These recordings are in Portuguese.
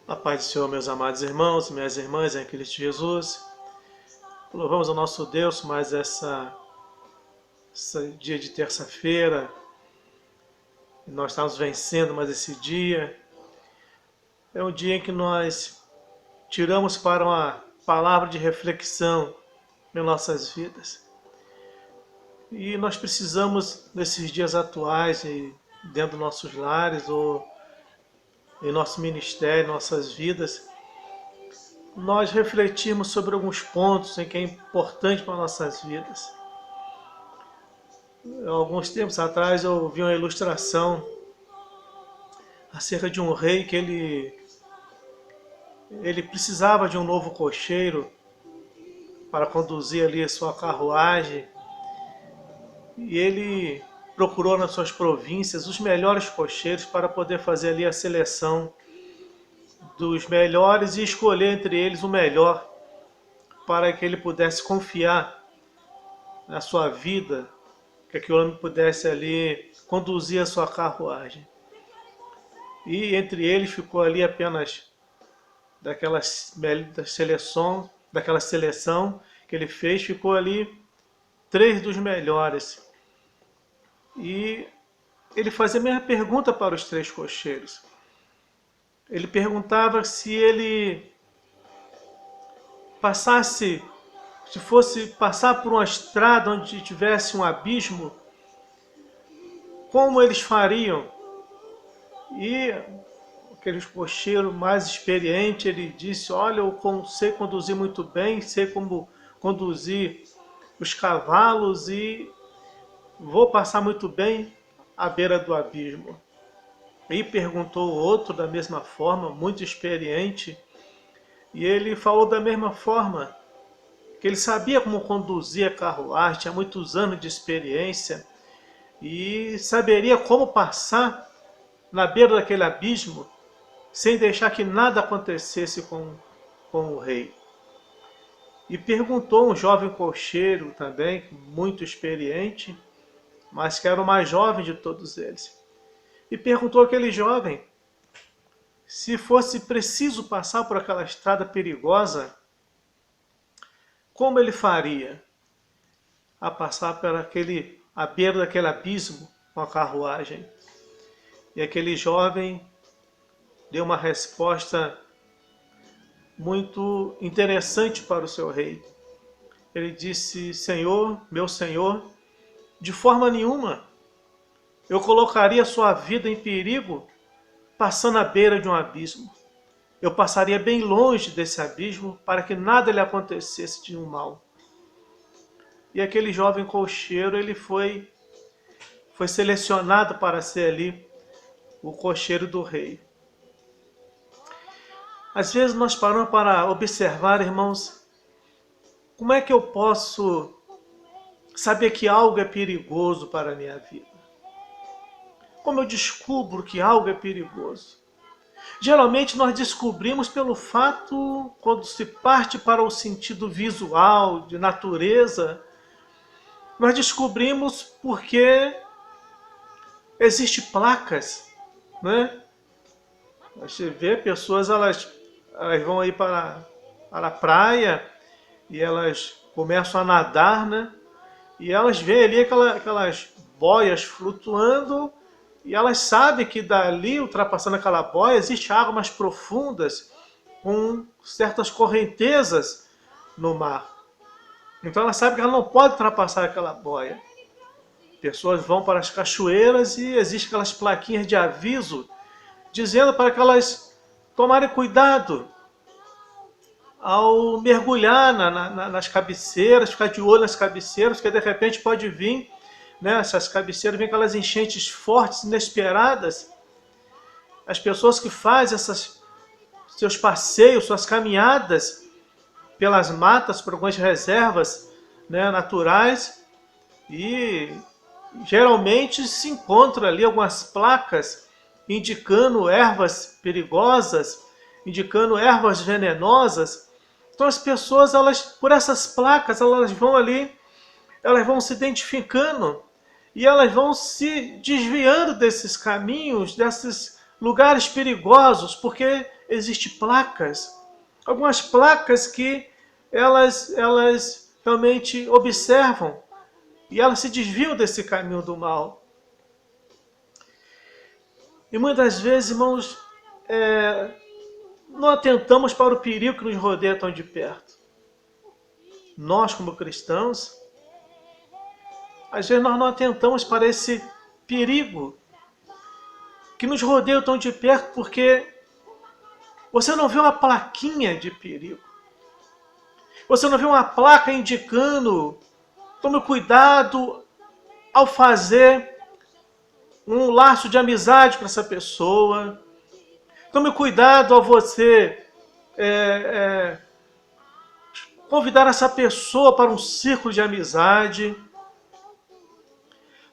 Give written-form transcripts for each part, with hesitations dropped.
A paz do Senhor, meus amados irmãos, minhas irmãs em Cristo Jesus. Louvamos ao nosso Deus mais esse dia de terça-feira. Nós estamos vencendo mais esse dia. É um dia em que nós tiramos para uma palavra de reflexão em nossas vidas. E nós precisamos, nesses dias atuais, dentro dos nossos lares ou em nosso ministério, nossas vidas, nós refletirmos sobre alguns pontos em que é importante para nossas vidas. Alguns tempos atrás eu vi uma ilustração acerca de um rei que ele precisava de um novo cocheiro para conduzir ali a sua carruagem, e ele procurou nas suas províncias os melhores cocheiros para poder fazer ali a seleção dos melhores e escolher entre eles o melhor para que ele pudesse confiar na sua vida, que aquele homem pudesse ali conduzir a sua carruagem. E entre eles ficou ali apenas daquela seleção que ele fez, ficou ali 3 dos melhores. E ele fazia a mesma pergunta para os 3 cocheiros. Ele perguntava se ele se fosse passar por uma estrada onde tivesse um abismo, como eles fariam? E aquele cocheiro mais experiente, ele disse: olha, eu sei conduzir muito bem, sei como conduzir os cavalos e vou passar muito bem à beira do abismo. E perguntou o outro da mesma forma, muito experiente, e ele falou da mesma forma, que ele sabia como conduzir a carruagem, tinha muitos anos de experiência e saberia como passar na beira daquele abismo sem deixar que nada acontecesse com o rei. E perguntou um jovem cocheiro também, muito experiente, mas que era o mais jovem de todos eles. E perguntou àquele jovem se fosse preciso passar por aquela estrada perigosa, como ele faria a passar à beira daquele abismo com a carruagem. E aquele jovem deu uma resposta muito interessante para o seu rei. Ele disse: Senhor, meu Senhor, de forma nenhuma eu colocaria sua vida em perigo passando à beira de um abismo. Eu passaria bem longe desse abismo para que nada lhe acontecesse de um mal. E aquele jovem cocheiro, ele foi selecionado para ser ali o cocheiro do rei. Às vezes nós paramos para observar, irmãos, como é que eu posso saber que algo é perigoso para a minha vida? Como eu descubro que algo é perigoso? Geralmente nós descobrimos pelo fato, quando se parte para o sentido visual, de natureza, nós descobrimos porque existem placas, né? Você vê pessoas, elas vão aí para a praia e elas começam a nadar, né? E elas veem ali aquelas boias flutuando e elas sabem que dali, ultrapassando aquela boia, existe águas mais profundas com certas correntezas no mar. Então elas sabem que elas não podem ultrapassar aquela boia. Pessoas vão para as cachoeiras e existem aquelas plaquinhas de aviso dizendo para que elas tomarem cuidado ao mergulhar nas cabeceiras, ficar de olho nas cabeceiras, porque de repente pode vir, né, essas cabeceiras, vem aquelas enchentes fortes, inesperadas. As pessoas que fazem seus passeios, suas caminhadas pelas matas, por algumas reservas, né, naturais, e geralmente se encontra ali algumas placas indicando ervas perigosas, indicando ervas venenosas. Então as pessoas, por essas placas, elas vão ali, elas vão se identificando e elas vão se desviando desses caminhos, desses lugares perigosos, porque existem placas. Algumas placas que elas realmente observam e elas se desviam desse caminho do mal. E muitas vezes, irmãos, não atentamos para o perigo que nos rodeia tão de perto. Nós, como cristãos, às vezes nós não atentamos para esse perigo que nos rodeia tão de perto, porque você não vê uma plaquinha de perigo. Você não vê uma placa indicando: tome cuidado ao fazer um laço de amizade com essa pessoa. Tome cuidado ao você convidar essa pessoa para um círculo de amizade.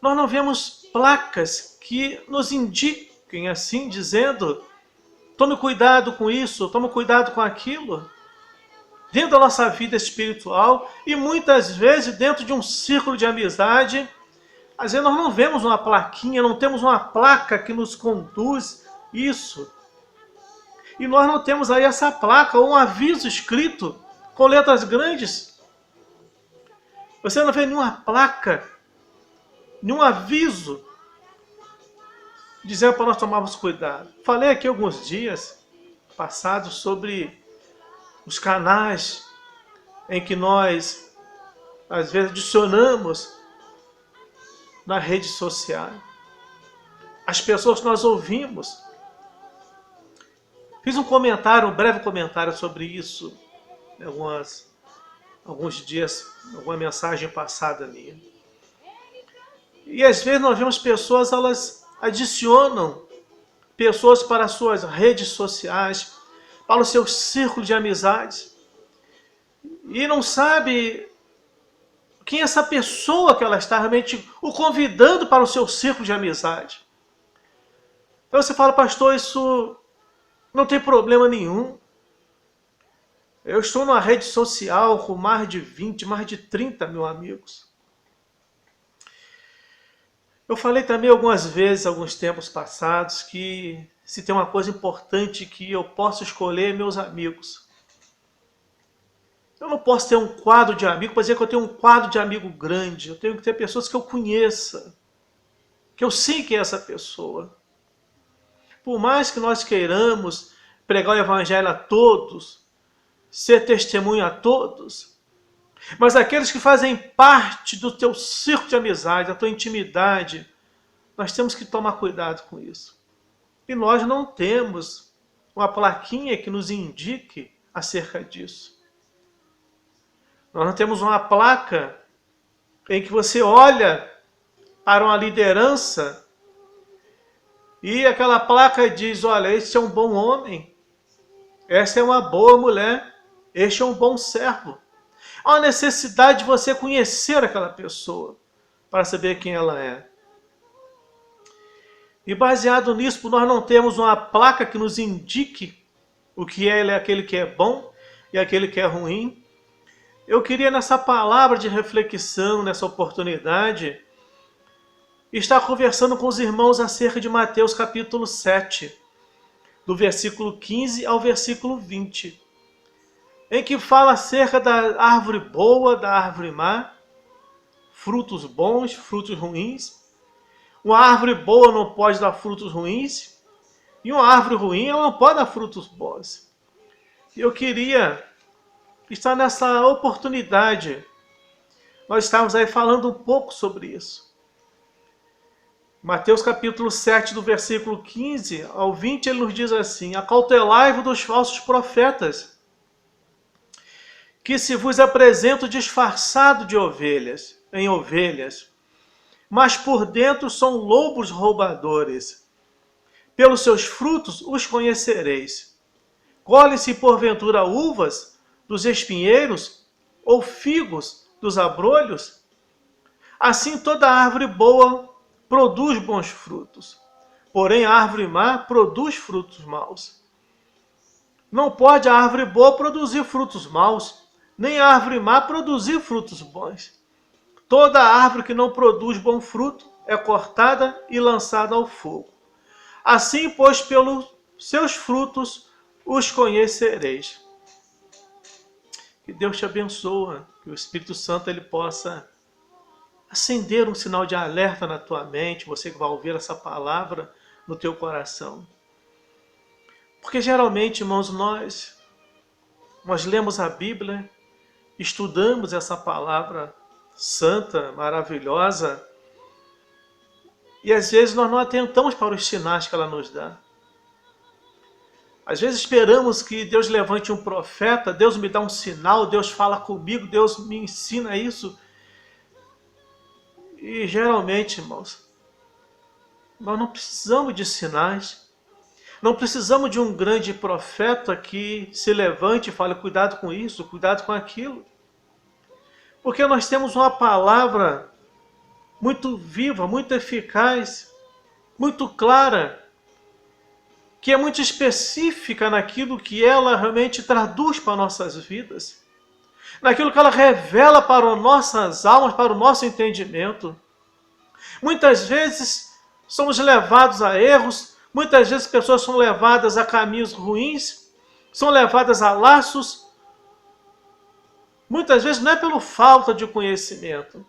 Nós não vemos placas que nos indiquem assim, dizendo: tome cuidado com isso, tome cuidado com aquilo. Dentro da nossa vida espiritual e muitas vezes dentro de um círculo de amizade, às vezes nós não vemos uma plaquinha, não temos uma placa que nos conduz isso. E nós não temos aí essa placa ou um aviso escrito com letras grandes. Você não vê nenhuma placa, nenhum aviso dizendo para nós tomarmos cuidado. Falei aqui alguns dias passados sobre os canais em que nós, às vezes, adicionamos na rede social. As pessoas que nós ouvimos. Fiz um breve comentário sobre isso, alguns dias, alguma mensagem passada minha. E às vezes nós vemos pessoas, elas adicionam pessoas para as suas redes sociais, para o seu círculo de amizades, e não sabe quem é essa pessoa que ela está realmente o convidando para o seu círculo de amizade. Então você fala: pastor, isso não tem problema nenhum. Eu estou numa rede social com mais de 20, mais de 30 mil amigos. Eu falei também algumas vezes, alguns tempos passados, que se tem uma coisa importante que eu posso escolher, meus amigos. Eu não posso ter um quadro de amigo, para dizer que eu tenho um quadro de amigo grande. Eu tenho que ter pessoas que eu conheça, que eu sei quem é essa pessoa. Por mais que nós queiramos pregar o evangelho a todos, ser testemunho a todos, mas aqueles que fazem parte do teu círculo de amizade, da tua intimidade, nós temos que tomar cuidado com isso. E nós não temos uma plaquinha que nos indique acerca disso. Nós não temos uma placa em que você olha para uma liderança e aquela placa diz: olha, este é um bom homem, essa é uma boa mulher, este é um bom servo. Há uma necessidade de você conhecer aquela pessoa para saber quem ela é. E baseado nisso, por nós não temos uma placa que nos indique o que é aquele que é bom e aquele que é ruim, eu queria nessa palavra de reflexão, nessa oportunidade, estar conversando com os irmãos acerca de Mateus capítulo 7, do versículo 15 ao versículo 20, em que fala acerca da árvore boa, da árvore má, frutos bons, frutos ruins. Uma árvore boa não pode dar frutos ruins, e uma árvore ruim ela não pode dar frutos bons. E eu queria estar nessa oportunidade. Nós estávamos aí falando um pouco sobre isso. Mateus capítulo 7, do versículo 15 ao 20, ele nos diz assim: acautelai-vos dos falsos profetas, que se vos apresentam disfarçado de ovelhas, mas por dentro são lobos roubadores. Pelos seus frutos os conhecereis. Colhem-se porventura uvas dos espinheiros, ou figos dos abrolhos? Assim toda árvore boa produz bons frutos, porém a árvore má produz frutos maus. Não pode a árvore boa produzir frutos maus, nem a árvore má produzir frutos bons. Toda árvore que não produz bom fruto é cortada e lançada ao fogo. Assim, pois, pelos seus frutos os conhecereis. Que Deus te abençoe, que o Espírito Santo ele possa acender um sinal de alerta na tua mente, você que vai ouvir essa palavra no teu coração. Porque geralmente, irmãos, nós lemos a Bíblia, estudamos essa palavra santa, maravilhosa, e às vezes nós não atentamos para os sinais que ela nos dá. Às vezes esperamos que Deus levante um profeta, Deus me dá um sinal, Deus fala comigo, Deus me ensina isso. E geralmente, irmãos, nós não precisamos de sinais. Não precisamos de um grande profeta que se levante e fale, cuidado com isso, cuidado com aquilo. Porque nós temos uma palavra muito viva, muito eficaz, muito clara, que é muito específica naquilo que ela realmente traduz para nossas vidas, naquilo que ela revela para nossas almas, para o nosso entendimento. Muitas vezes somos levados a erros, muitas vezes pessoas são levadas a caminhos ruins, são levadas a laços. Muitas vezes não é pela falta de conhecimento,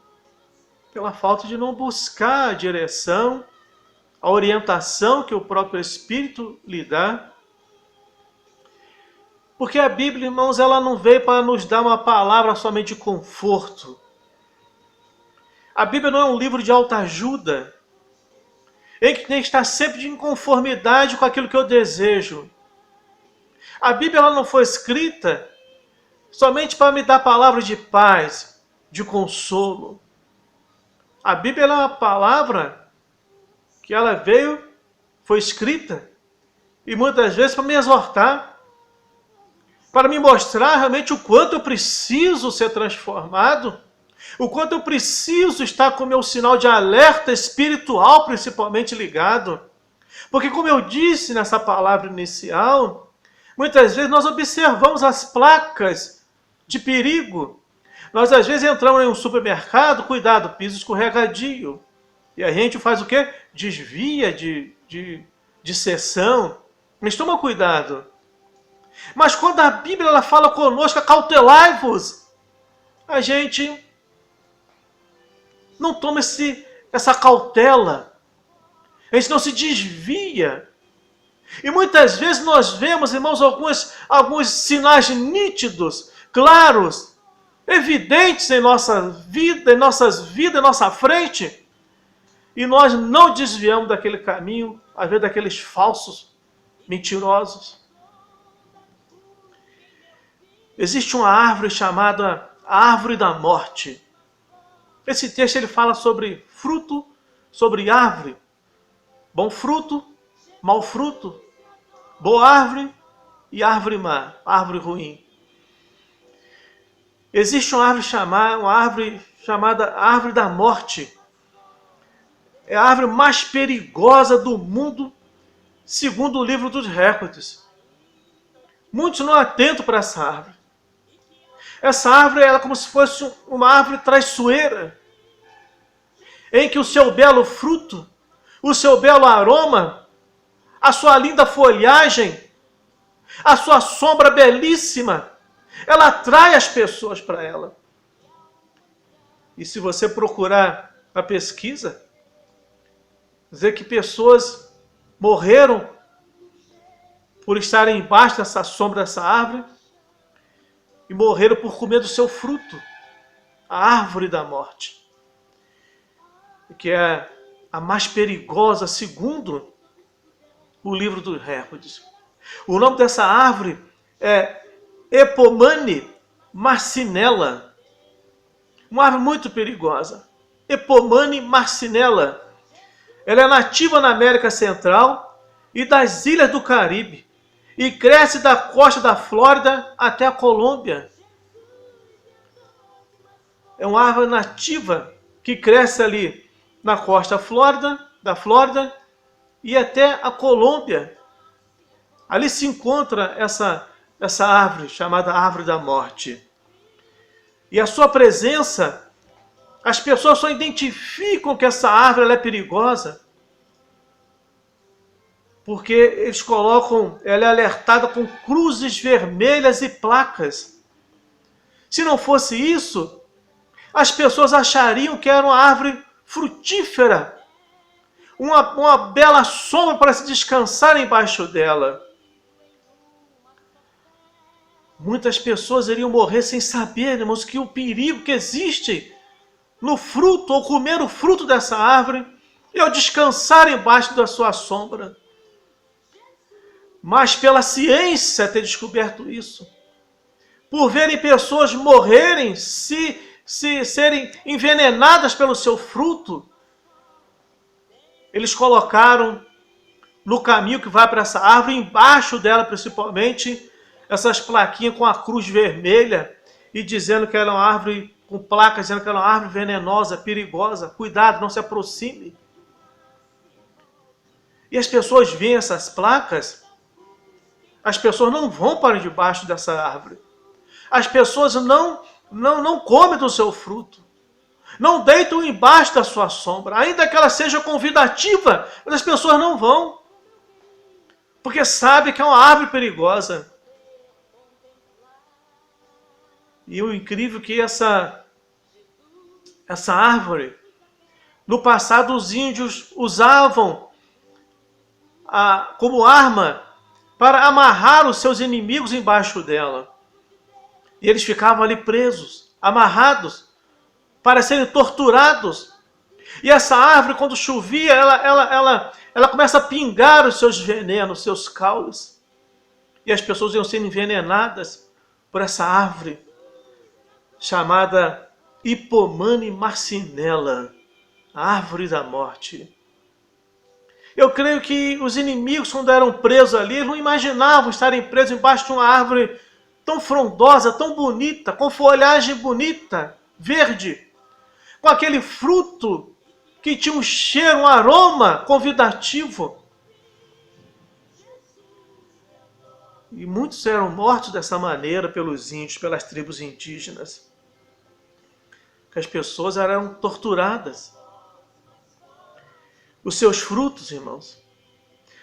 pela falta de não buscar a direção, a orientação que o próprio Espírito lhe dá. Porque a Bíblia, irmãos, ela não veio para nos dar uma palavra somente de conforto. A Bíblia não é um livro de autoajuda, em que tem que estar sempre de inconformidade com aquilo que eu desejo. A Bíblia ela não foi escrita somente para me dar palavras de paz, de consolo. A Bíblia é uma palavra que ela foi escrita, e muitas vezes para me exortar, para me mostrar realmente o quanto eu preciso ser transformado, o quanto eu preciso estar com o meu sinal de alerta espiritual principalmente ligado. Porque como eu disse nessa palavra inicial, muitas vezes nós observamos as placas de perigo. Nós às vezes entramos em um supermercado, cuidado, piso escorregadio. E a gente faz o quê? Desvia de seção. Mas toma cuidado. Mas quando a Bíblia ela fala conosco, acautelai-vos, a gente não toma essa cautela. A gente não se desvia. E muitas vezes nós vemos, irmãos, alguns sinais nítidos, claros, evidentes em nossas vidas, em nossa frente, e nós não desviamos daquele caminho, às vezes daqueles falsos mentirosos. Existe uma árvore chamada árvore da morte. Esse texto ele fala sobre fruto, sobre árvore. Bom fruto, mau fruto. Boa árvore e árvore má, árvore ruim. Existe uma árvore chamada árvore da morte. É a árvore mais perigosa do mundo, segundo o livro dos Recordes. Muitos não atentam para essa árvore. Essa árvore é como se fosse uma árvore traiçoeira, em que o seu belo fruto, o seu belo aroma, a sua linda folhagem, a sua sombra belíssima, ela atrai as pessoas para ela. E se você procurar a pesquisa, dizer que pessoas morreram por estarem embaixo dessa sombra dessa árvore e morreram por comer do seu fruto, a árvore da morte, que é a mais perigosa segundo o livro dos Recordes. O nome dessa árvore é Epomane marcinella, uma árvore muito perigosa. Epomane marcinella. Ela é nativa na América Central e das ilhas do Caribe e cresce da costa da Flórida até a Colômbia. É uma árvore nativa que cresce ali na costa da Flórida e até a Colômbia. Ali se encontra essa árvore chamada árvore da morte. E a sua presença, as pessoas só identificam que essa árvore ela é perigosa porque eles colocam, ela é alertada com cruzes vermelhas e placas. Se não fosse isso, as pessoas achariam que era uma árvore frutífera, uma bela sombra para se descansar embaixo dela. Muitas pessoas iriam morrer sem saber, irmãos, que o perigo que existe no fruto, ou comer o fruto dessa árvore, e ao descansar embaixo da sua sombra. Mas pela ciência ter descoberto isso, por verem pessoas morrerem, se serem envenenadas pelo seu fruto, eles colocaram no caminho que vai para essa árvore, embaixo dela principalmente, essas plaquinhas com a cruz vermelha e dizendo que era uma árvore, com placas dizendo que era uma árvore venenosa, perigosa. Cuidado, não se aproxime. E as pessoas veem essas placas, as pessoas não vão para debaixo dessa árvore. As pessoas não comem do seu fruto. Não deitam embaixo da sua sombra. Ainda que ela seja convidativa, mas as pessoas não vão. Porque sabem que é uma árvore perigosa. E o incrível é que essa árvore, no passado os índios usavam como arma para amarrar os seus inimigos embaixo dela. E eles ficavam ali presos, amarrados, para serem torturados. E essa árvore, quando chovia, ela começa a pingar os seus venenos, os seus caules. E as pessoas iam sendo envenenadas por essa árvore, chamada Hippomane marcinella, a árvore da morte. Eu creio que os inimigos, quando eram presos ali, não imaginavam estarem presos embaixo de uma árvore tão frondosa, tão bonita, com folhagem bonita, verde, com aquele fruto que tinha um cheiro, um aroma convidativo. E muitos eram mortos dessa maneira pelos índios, pelas tribos indígenas. Que as pessoas eram torturadas. Os seus frutos, irmãos,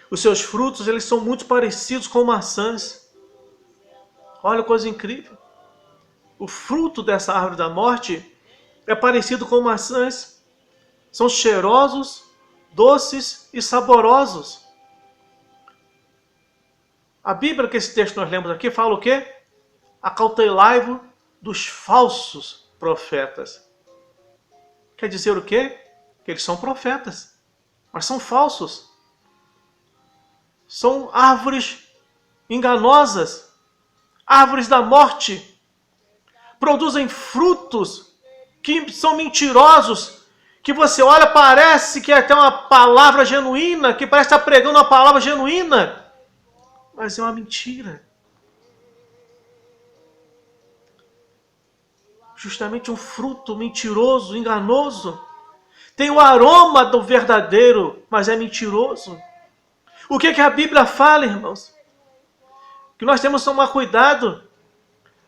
os seus frutos, eles são muito parecidos com maçãs. Olha que coisa incrível. O fruto dessa árvore da morte é parecido com maçãs. São cheirosos, doces e saborosos. A Bíblia, que esse texto nós lemos aqui, fala o quê? Acautelai-vos dos falsos profetas. Quer dizer o quê? Que eles são profetas, mas são falsos. São árvores enganosas, árvores da morte. Produzem frutos que são mentirosos, que você olha, parece que é até uma palavra genuína, que parece estar pregando uma palavra genuína, mas é uma mentira. Justamente um fruto mentiroso, enganoso. Tem o aroma do verdadeiro, mas é mentiroso. O que a Bíblia fala, irmãos? Que nós temos que tomar cuidado,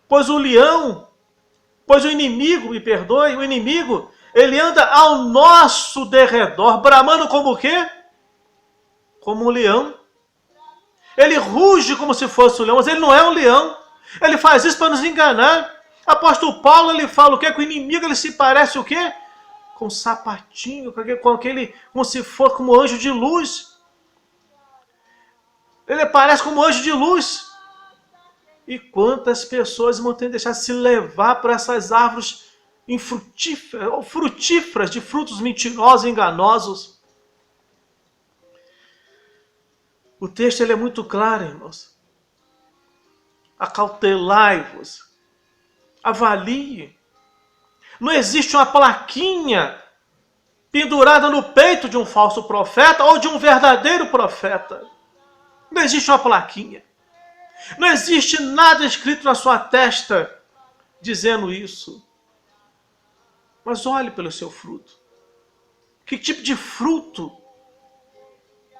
pois o inimigo, me perdoe, o inimigo, ele anda ao nosso derredor, bramando como o quê? Como um leão. Ele ruge como se fosse um leão, mas ele não é um leão. Ele faz isso para nos enganar. Apóstolo Paulo, ele fala o quê? Que o inimigo, ele se parece o quê? Com um sapatinho, como se fosse como um anjo de luz. Ele parece como um anjo de luz. E quantas pessoas vão ter que deixar se levar por essas árvores frutíferas, de frutos mentirosos e enganosos. O texto ele é muito claro, irmãos. Acautelai-vos. Avalie. Não existe uma plaquinha pendurada no peito de um falso profeta ou de um verdadeiro profeta. Não existe uma plaquinha. Não existe nada escrito na sua testa dizendo isso. Mas olhe pelo seu fruto. Que tipo de fruto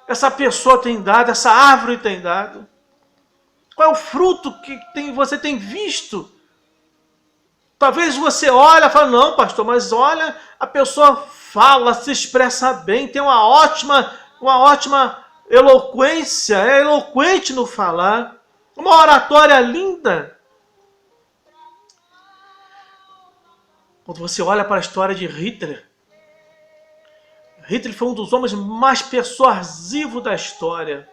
essa pessoa tem dado, essa árvore tem dado? Qual é o fruto que você tem visto? Talvez você olhe e fale, não, pastor, mas olha, a pessoa fala, se expressa bem, tem uma ótima eloquência, é eloquente no falar, uma oratória linda. Quando você olha para a história de Hitler, Hitler foi um dos homens mais persuasivos da história.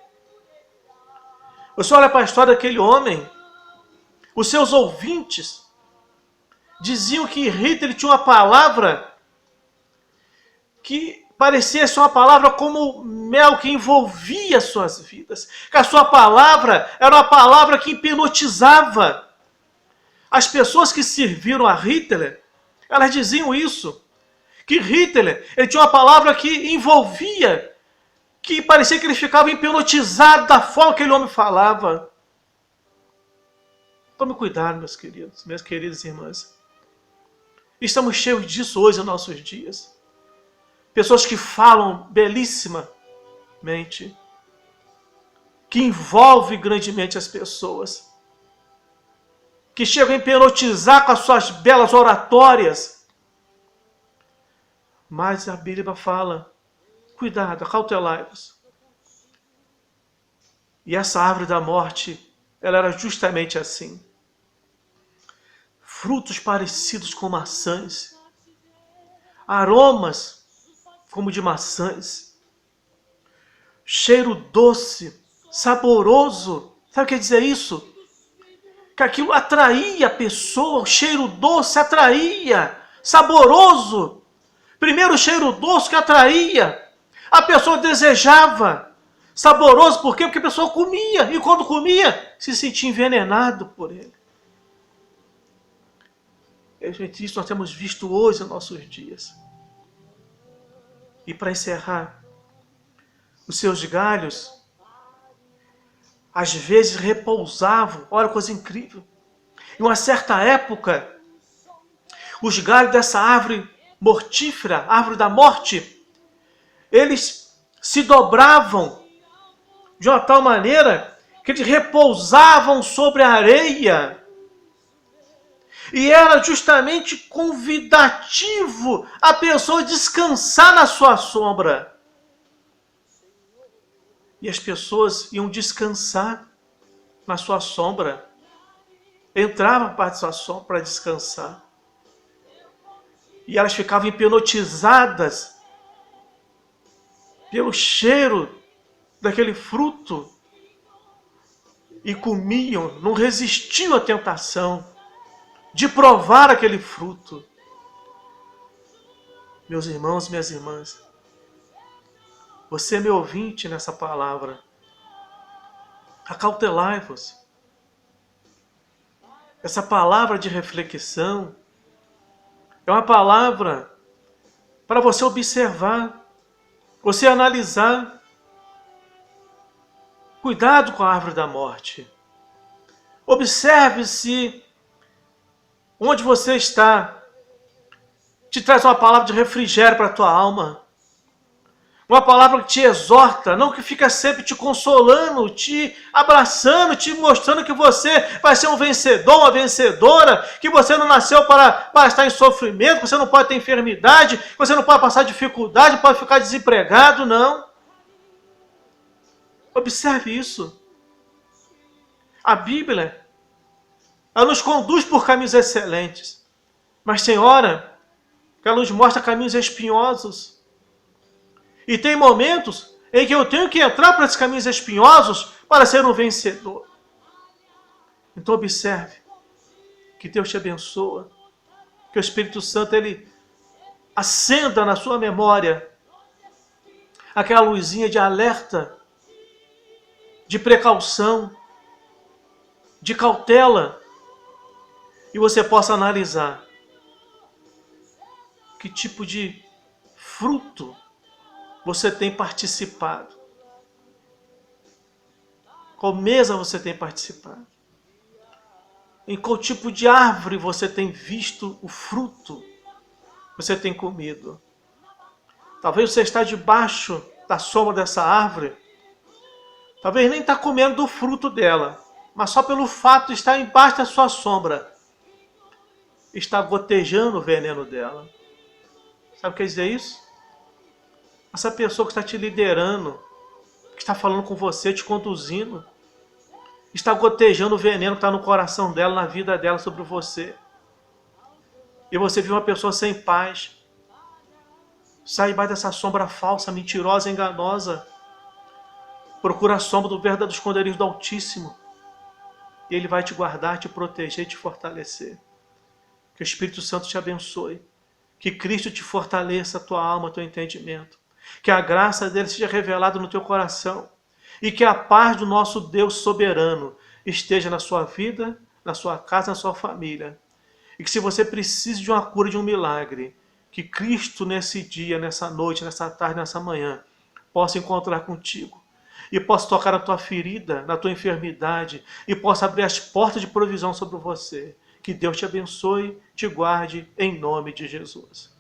Você olha para a história daquele homem, os seus ouvintes diziam que Hitler tinha uma palavra que parecia ser uma palavra como mel que envolvia suas vidas. Que a sua palavra era uma palavra que hipnotizava. As pessoas que serviram a Hitler, elas diziam isso. Que Hitler, ele tinha uma palavra que envolvia, que parecia que ele ficava hipnotizado da forma que aquele homem falava. Tome cuidado, meus queridos, minhas queridas irmãs. Estamos cheios disso hoje nos nossos dias. Pessoas que falam belíssimamente, que envolvem grandemente as pessoas, que chegam a hipnotizar com as suas belas oratórias. Mas a Bíblia fala, cuidado, acautelai-vos. E essa árvore da morte, ela era justamente assim. Frutos parecidos com maçãs, aromas como de maçãs, cheiro doce, saboroso. Sabe o que quer dizer isso? Que aquilo atraía a pessoa, o cheiro doce atraía, saboroso. Primeiro o cheiro doce que atraía, a pessoa desejava. Saboroso por quê? Porque a pessoa comia, e quando comia, se sentia envenenado por ele. Isso nós temos visto hoje nos nossos dias. E para encerrar, os seus galhos, às vezes repousavam, olha que coisa incrível. Em uma certa época, os galhos dessa árvore mortífera, árvore da morte, eles se dobravam de uma tal maneira que eles repousavam sobre a areia. E era justamente convidativo a pessoa descansar na sua sombra. E as pessoas iam descansar na sua sombra. Entravam para a sua sombra para descansar. E elas ficavam hipnotizadas pelo cheiro daquele fruto. E comiam, não resistiam à tentação de provar aquele fruto. Meus irmãos, minhas irmãs, você é meu ouvinte nessa palavra. Acautelai-vos. Essa palavra de reflexão é uma palavra para você observar, você analisar. Cuidado com a árvore da morte. Observe se onde você está te traz uma palavra de refrigério para a tua alma. Uma palavra que te exorta, não que fica sempre te consolando, te abraçando, te mostrando que você vai ser um vencedor, uma vencedora, que você não nasceu para estar em sofrimento, que você não pode ter enfermidade, que você não pode passar dificuldade, pode ficar desempregado, não. Observe isso. A Bíblia, ela nos conduz por caminhos excelentes, mas tem hora que ela nos mostra caminhos espinhosos. E tem momentos em que eu tenho que entrar para esses caminhos espinhosos para ser um vencedor. Então observe, que Deus te abençoa, que o Espírito Santo ele acenda na sua memória aquela luzinha de alerta, de precaução, de cautela, e você possa analisar que tipo de fruto você tem participado. Qual mesa você tem participado? Em qual tipo de árvore você tem visto o fruto? Você tem comido? Talvez você está debaixo da sombra dessa árvore. Talvez nem está comendo do fruto dela. Mas só pelo fato de estar embaixo da sua sombra, está gotejando o veneno dela. Sabe o que quer dizer isso? Essa pessoa que está te liderando, que está falando com você, te conduzindo, está gotejando o veneno que está no coração dela, na vida dela, sobre você. E você viu uma pessoa sem paz, sai debaixo dessa sombra falsa, mentirosa, enganosa. Procura a sombra do verdadeiro esconderijo do Altíssimo. E Ele vai te guardar, te proteger e te fortalecer. Que o Espírito Santo te abençoe. Que Cristo te fortaleça a tua alma, teu entendimento. Que a graça dele seja revelada no teu coração. E que a paz do nosso Deus soberano esteja na sua vida, na sua casa, na sua família. E que se você precisa de uma cura, de um milagre, que Cristo nesse dia, nessa noite, nessa tarde, nessa manhã, possa encontrar contigo. E possa tocar na tua ferida, na tua enfermidade, e possa abrir as portas de provisão sobre você. Que Deus te abençoe, te guarde, em nome de Jesus.